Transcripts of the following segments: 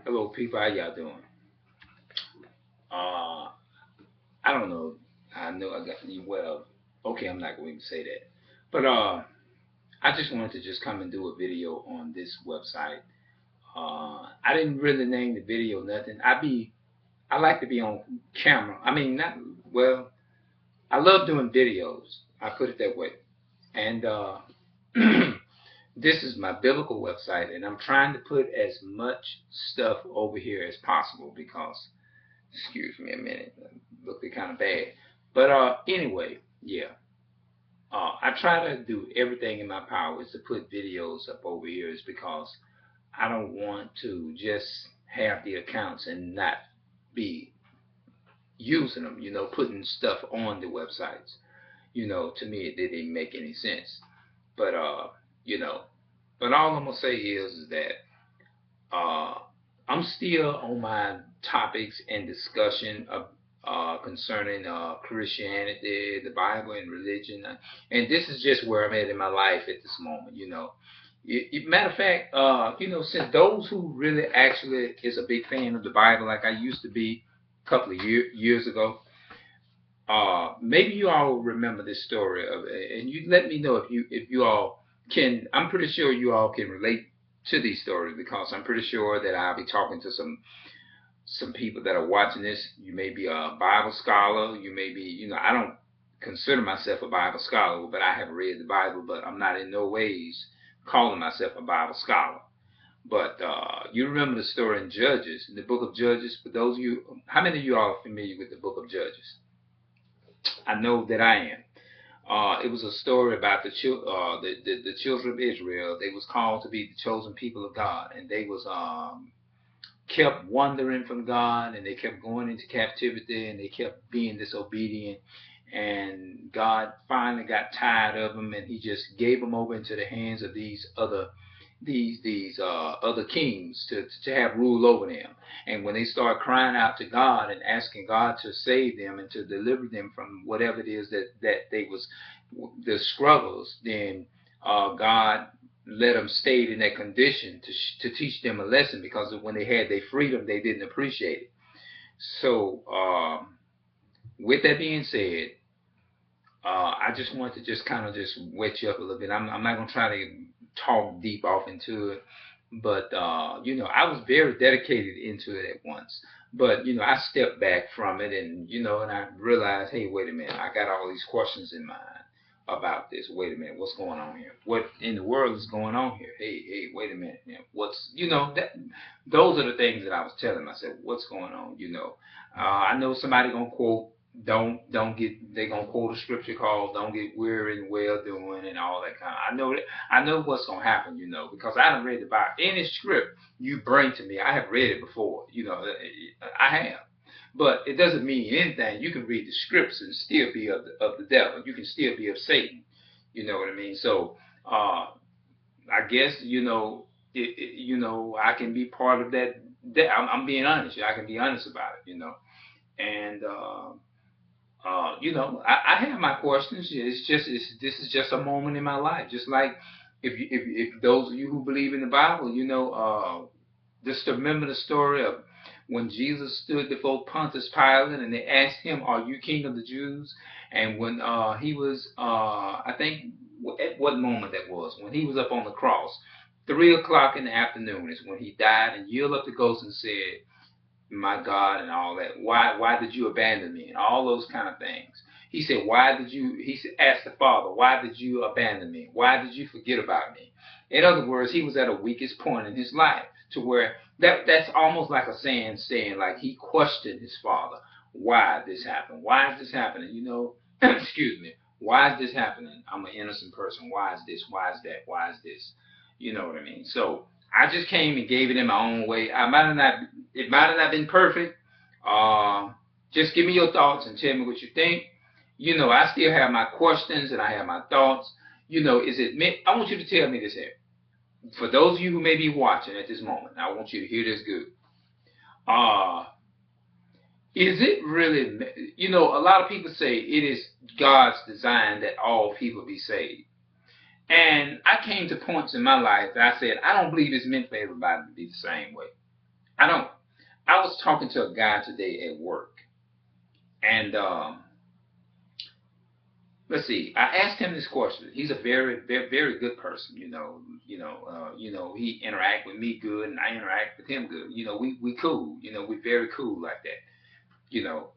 Hello, people. How y'all doing? I don't know. I know I got well. Okay, I'm not going to say that. But I just wanted to just come and do a video on this website. I didn't really name the video nothing. I like to be on camera. I mean, not well. I love doing videos. I put it that way. And this is my biblical website, and I'm trying to put as much stuff over here as possible because excuse me a minute, looked kind of bad. But anyway, yeah. I try to do everything in my power is to put videos up over here is because I don't want to just have the accounts and not be using them, putting stuff on the websites. To me it didn't make any sense. But you know, but all I'm gonna say is that Uh, I'm still on my topics and discussion of, concerning Christianity, the Bible, and religion. And this is just where I'm at in my life at this moment. Matter of fact, since those who really actually is a big fan of the Bible, like I used to be a couple of years ago, maybe you all remember this story of, and you let me know if you all can. I'm pretty sure you all can relate to these stories because I'm pretty sure that I'll be talking to some people that are watching this. You may be a Bible scholar. You may be, I don't consider myself a Bible scholar, but I have read the Bible, but I'm not in no ways calling myself a Bible scholar. But you remember the story in Judges, in the book of Judges. For those of you, how many of you are familiar with the book of Judges? I know that I am. It was a story about the children of Israel. They was called to be the chosen people of God, and they was kept wandering from God, and they kept going into captivity, and they kept being disobedient. And God finally got tired of them, and He just gave them over into the hands of these other kings to have rule over them. And when they start crying out to God and asking God to save them and to deliver them from whatever it is that they was the struggles, then God let them stay in that condition to teach them a lesson because when they had their freedom, they didn't appreciate it. So, with that being said, I just want to just kind of just wet you up a little bit. I'm not gonna try to talk deep off into it, but I was very dedicated into it at once. But I stepped back from it, and and I realized, hey, wait a minute, I got all these questions in mind about this. Wait a minute, what's going on here? What in the world is going on here? Hey, wait a minute, man. What's that? Those are the things that I was telling myself. What's going on? I know somebody gonna quote don't get they gonna quote a scripture called don't get weary in well doing and all that kind of I know what's gonna happen, because I haven't read the Bible. Any script you bring to me, I have read it before, I have. But it doesn't mean anything. You can read the scripts and still be of the devil. You can still be of Satan. You know what I mean? So I guess I can be part of that. I'm being honest. I can be honest about it. And I have my questions. This is just a moment in my life. Just like if those of you who believe in the Bible, just remember the story of when Jesus stood before Pontius Pilate and they asked him, "Are you King of the Jews?" And when he was, I think, at what moment that was when he was up on the cross, 3 o'clock in the afternoon is when he died and yielded up the ghost and said, my God, and all that. Why did you abandon me? And all those kind of things. He said, why did you, he asked the Father, why did you abandon me? Why did you forget about me? In other words, he was at a weakest point in his life to where that's almost like a saying like he questioned his Father. Why this happened? Why is this happening? Excuse me. Why is this happening? I'm an innocent person. Why is this? Why is that? Why is this? You know what I mean? So I just came and gave it in my own way. It might have not been perfect. Uh, just give me your thoughts and tell me what you think. I still have my questions and I have my thoughts. Is it meant? I want you to tell me this here. For those of you who may be watching at this moment, I want you to hear this good. Uh, is it really, a lot of people say it is God's design that all people be saved. And I came to points in my life that I said, I don't believe it's meant for everybody to be the same way. I don't. I was talking to a guy today at work, and let's see. I asked him this question. He's a very, very, very good person. He interact with me good, and I interact with him good. We cool. We very cool like that. You know,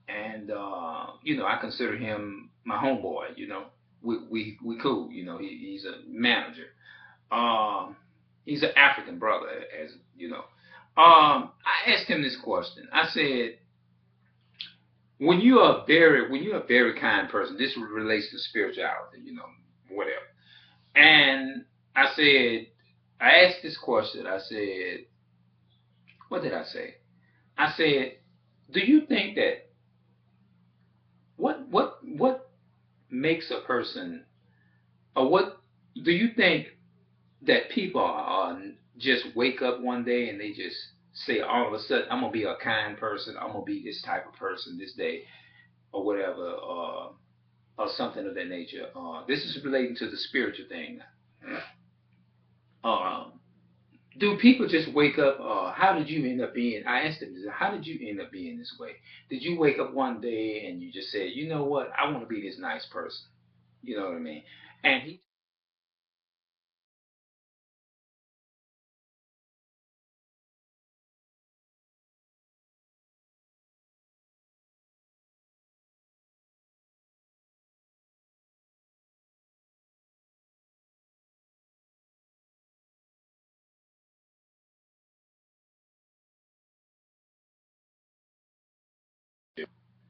and I consider him my homeboy. We cool. He's a manager. Um, he's an African brother, as you know. I asked him this question. I said, when you're a very kind person, this relates to spirituality, whatever. And I asked this question. I said, what did I say? I said, do you think that what makes a person, or what do you think that people are just wake up one day and they just say all of a sudden, I'm gonna be a kind person, I'm gonna be this type of person this day, or whatever, or something of that nature. This is relating to the spiritual thing. Um, do people just wake up? How did you end up being? I asked him, how did you end up being this way? Did you wake up one day and you just said, you know what, I want to be this nice person? You know what I mean? And he,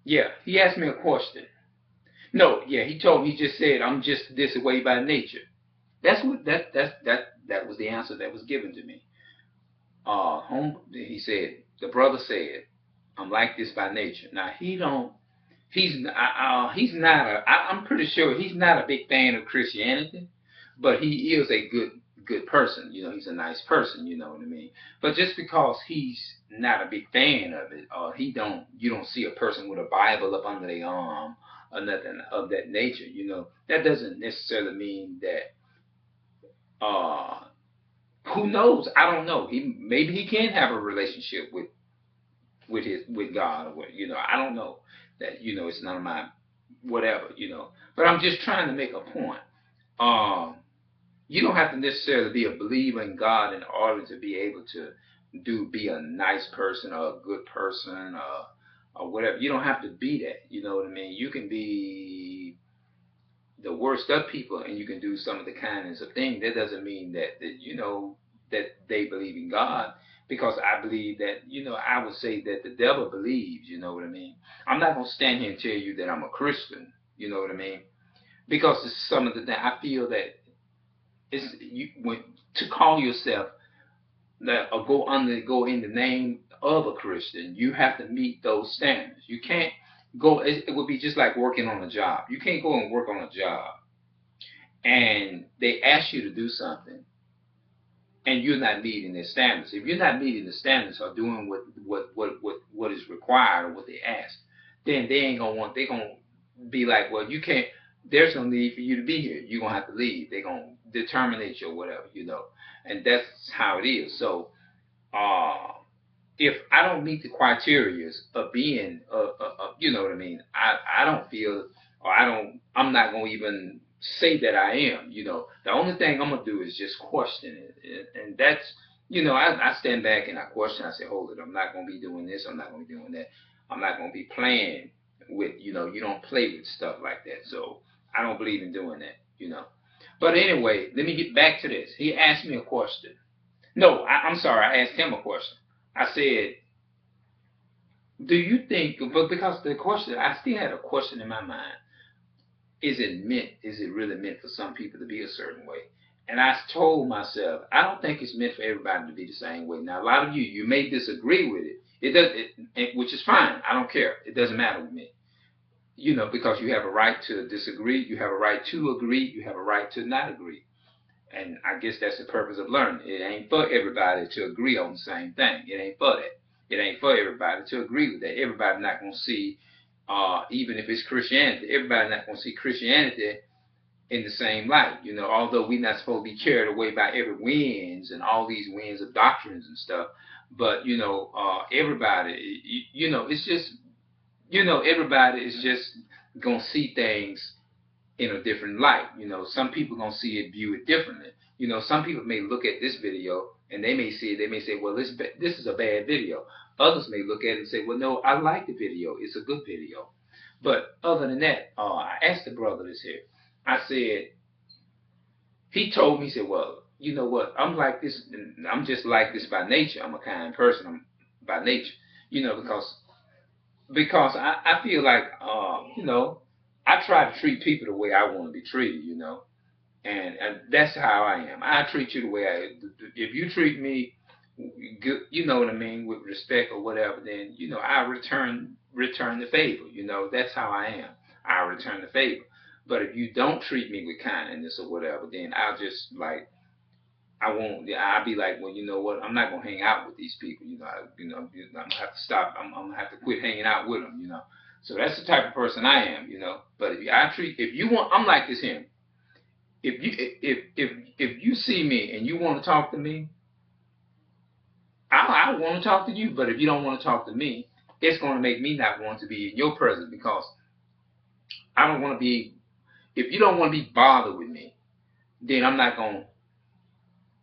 yeah, he asked me a question. No, yeah, he told me, he just said, I'm just this way by nature. That was the answer that was given to me. He said, the brother said, I'm like this by nature. Now he don't, he's not I'm pretty sure he's not a big fan of Christianity, but he is a good person. He's a nice person. You know what I mean. But just because he's not a big fan of it, or you don't see a person with a Bible up under their arm or nothing of that nature. That doesn't necessarily mean that. Who knows? I don't know. Maybe he can have a relationship with God, or what. I don't know. That it's none of my whatever. But I'm just trying to make a point. Um, you don't have to necessarily be a believer in God in order to be able to be a nice person or a good person, or whatever. You don't have to be that. You know what I mean? You can be the worst of people and you can do some of the kindness of things. That doesn't mean that they believe in God, because I believe that, I would say that the devil believes. You know what I mean? I'm not going to stand here and tell you that I'm a Christian. You know what I mean? Because it's some of the things I feel that when to call yourself that, or go in the name of a Christian, you have to meet those standards. You can't go. It would be just like working on a job. You can't go and work on a job and they ask you to do something and you're not meeting their standards. If you're not meeting the standards or doing what is required or what they ask, then they ain't gonna want. They gonna be like, well, you can't. There's no need for you to be here. You're gonna have to leave. They're gonna determinate you or whatever. And that's how it is. So, uh, if I don't meet the criteria of being, you know what I mean, I don't feel, or I'm not gonna even say that I am. The only thing I'm gonna do is just question it, and that's, I stand back and I question. I say, hold it, I'm not gonna be doing this. I'm not gonna be doing that. I'm not gonna be playing with, you don't play with stuff like that. So I don't believe in doing that. But anyway, let me get back to this. He asked me a question. No, I'm sorry. I asked him a question. I said, do you think, but because the question, I still had a question in my mind. Is it really meant for some people to be a certain way? And I told myself, I don't think it's meant for everybody to be the same way. Now, a lot of you may disagree with it. Which is fine. I don't care. It doesn't matter with me. Because you have a right to disagree. You have a right to agree. You have a right to not agree. And I guess that's the purpose of learning. It ain't for everybody to agree on the same thing. It ain't for that. It ain't for everybody to agree with that. Everybody not gonna see, even if it's Christianity, everybody not gonna see Christianity in the same light. You know, although we're not supposed to be carried away by every winds and all these winds of doctrines and stuff, but you know, everybody, you know, it's just, you know, everybody is just gonna see things in a different light. You know, some people gonna see it, view it differently. You know, some people may look at this video and they may see it, they may say, well, this is a bad video. Others may look at it and say, well, no, I like the video. It's a good video. But other than that, I asked the brother this here. I said, he told me, he said, well, you know what? I'm like this. I'm just like this by nature. I'm a kind person. I'm by nature. You know, because I feel like, you know, I try to treat people the way I want to be treated, you know, and that's how I am. I treat you the way if you treat me good, you know what I mean, with respect or whatever, then, you know, I return the favor, you know, that's how I am. I return the favor. But if you don't treat me with kindness or whatever, then I'll just like, I won't. I'll be like, well, you know what? I'm not gonna hang out with these people. You know, I'm gonna have to stop. I'm gonna have to quit hanging out with them. You know, so that's the type of person I am. You know, but if you want, I'm like this here. If you see me and you want to talk to me, I want to talk to you. But if you don't want to talk to me, it's gonna make me not want to be in your presence because I don't want to be. If you don't want to be bothered with me, then I'm not gonna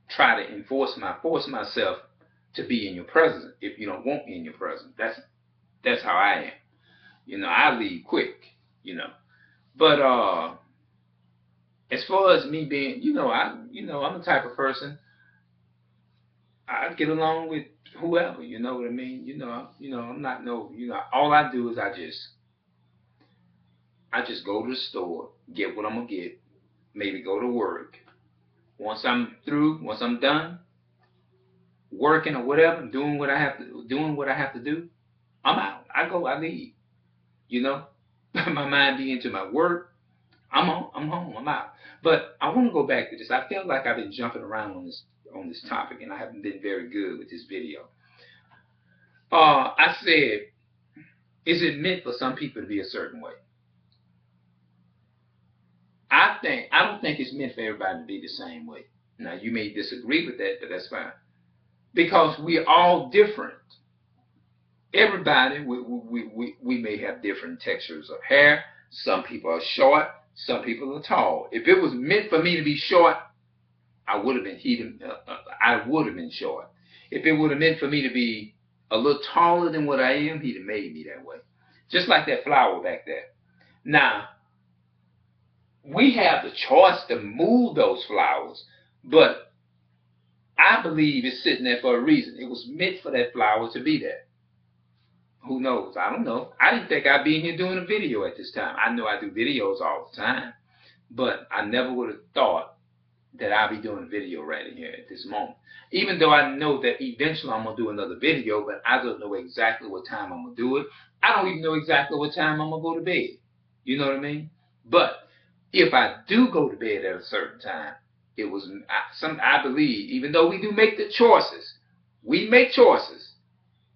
try to force myself to be in your presence if you don't want me in your presence. That's how I am. You know, I leave quick, you know. But as far as me being, I'm the type of person I get along with whoever, you know what I mean? I'm not no, all I do is I just go to the store, get what I'm gonna get, maybe go to work. Once I'm through, once I'm done, working or whatever, doing what I have to do, I'm out. I leave. You know, my mind be into my work. I'm home. I'm out. But I want to go back to this. I feel like I've been jumping around on this topic, and I haven't been very good with this video. I said, is it meant for some people to be a certain way? I don't think it's meant for everybody to be the same way. Now you may disagree with that, but that's fine because we're all different. Everybody, we may have different textures of hair. Some people are short, some people are tall. If it was meant for me to be short, I would have been short. If it would have meant for me to be a little taller than what I am, he'd have made me that way. Just like that flower back there. Now, we have the choice to move those flowers, but I believe it's sitting there for a reason. It was meant for that flower to be there. Who knows? I don't know. I didn't think I'd be in here doing a video at this time. I know I do videos all the time, but I never would have thought that I'd be doing a video right in here at this moment. Even though I know that eventually I'm going to do another video, but I don't know exactly what time I'm going to do it. I don't even know exactly what time I'm going to go to bed. You know what I mean? But if I do go to bed at a certain time, I believe, even though we do make the choices, we make choices,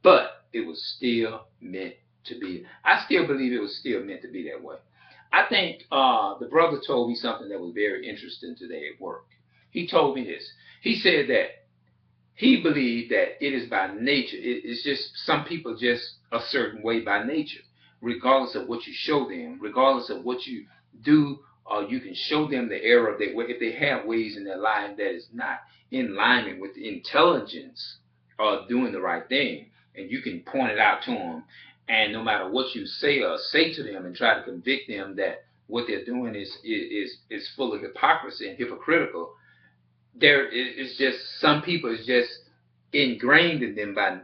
but it was still meant to be. I still believe it was still meant to be that way. I think the brother told me something that was very interesting today at work. He told me this. He said that he believed that it is by nature. It's just some people just a certain way by nature, regardless of what you show them, regardless of what you do. You can show them the error of their way if they have ways in their life that is not in alignment with intelligence or doing the right thing, and you can point it out to them. And no matter what you say or say to them and try to convict them that what they're doing is full of hypocrisy and hypocritical, there is just some people is just ingrained in them by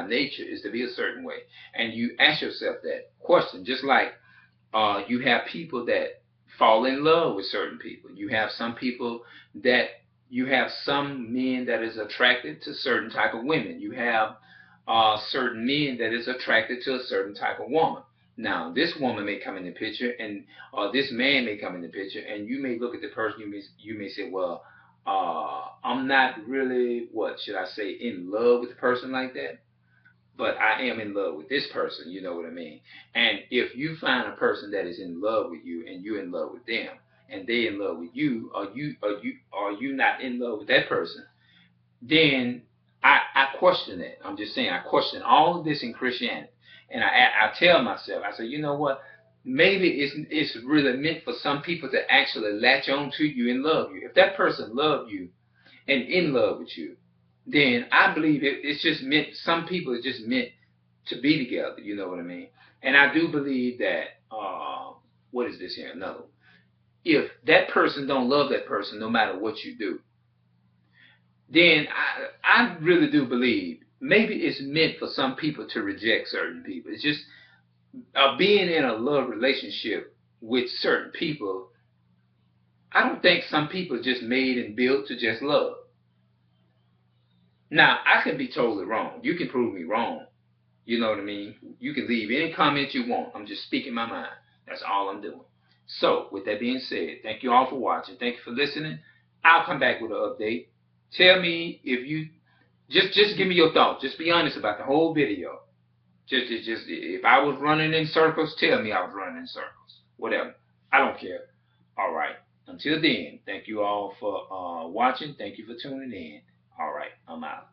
nature is to be a certain way. And you ask yourself that question, just like you have people that fall in love with certain people. You have some men that is attracted to certain type of women. You have certain men that is attracted to a certain type of woman. Now, this woman may come in the picture, and this man may come in the picture, and you may look at the person. You may say, well, I'm not really, what should I say, in love with a person like that. but I am in love with this person, you know what I mean? And if you find a person that is in love with you and you're in love with them and they in love with you, or you not in love with that person, then I question that. I'm just saying I question all of this in Christianity. And I tell myself, I say, you know what? Maybe it's really meant for some people to actually latch on to you and love you. If that person loved you and in love with you, then I believe it's just meant, some people it's just meant to be together, you know what I mean? And I do believe that, what is this here? Another one. If that person don't love that person, no matter what you do, then I really do believe maybe it's meant for some people to reject certain people. It's just being in a love relationship with certain people. I don't think some people are just made and built to just love. Now, I can be totally wrong. You can prove me wrong. You know what I mean? You can leave any comment you want. I'm just speaking my mind. That's all I'm doing. So, with that being said, thank you all for watching. Thank you for listening. I'll come back with an update. Tell me if you just give me your thoughts. Just be honest about the whole video. Just if I was running in circles, tell me I was running in circles. Whatever. I don't care. All right. Until then, thank you all for watching. Thank you for tuning in. All right. I'm out.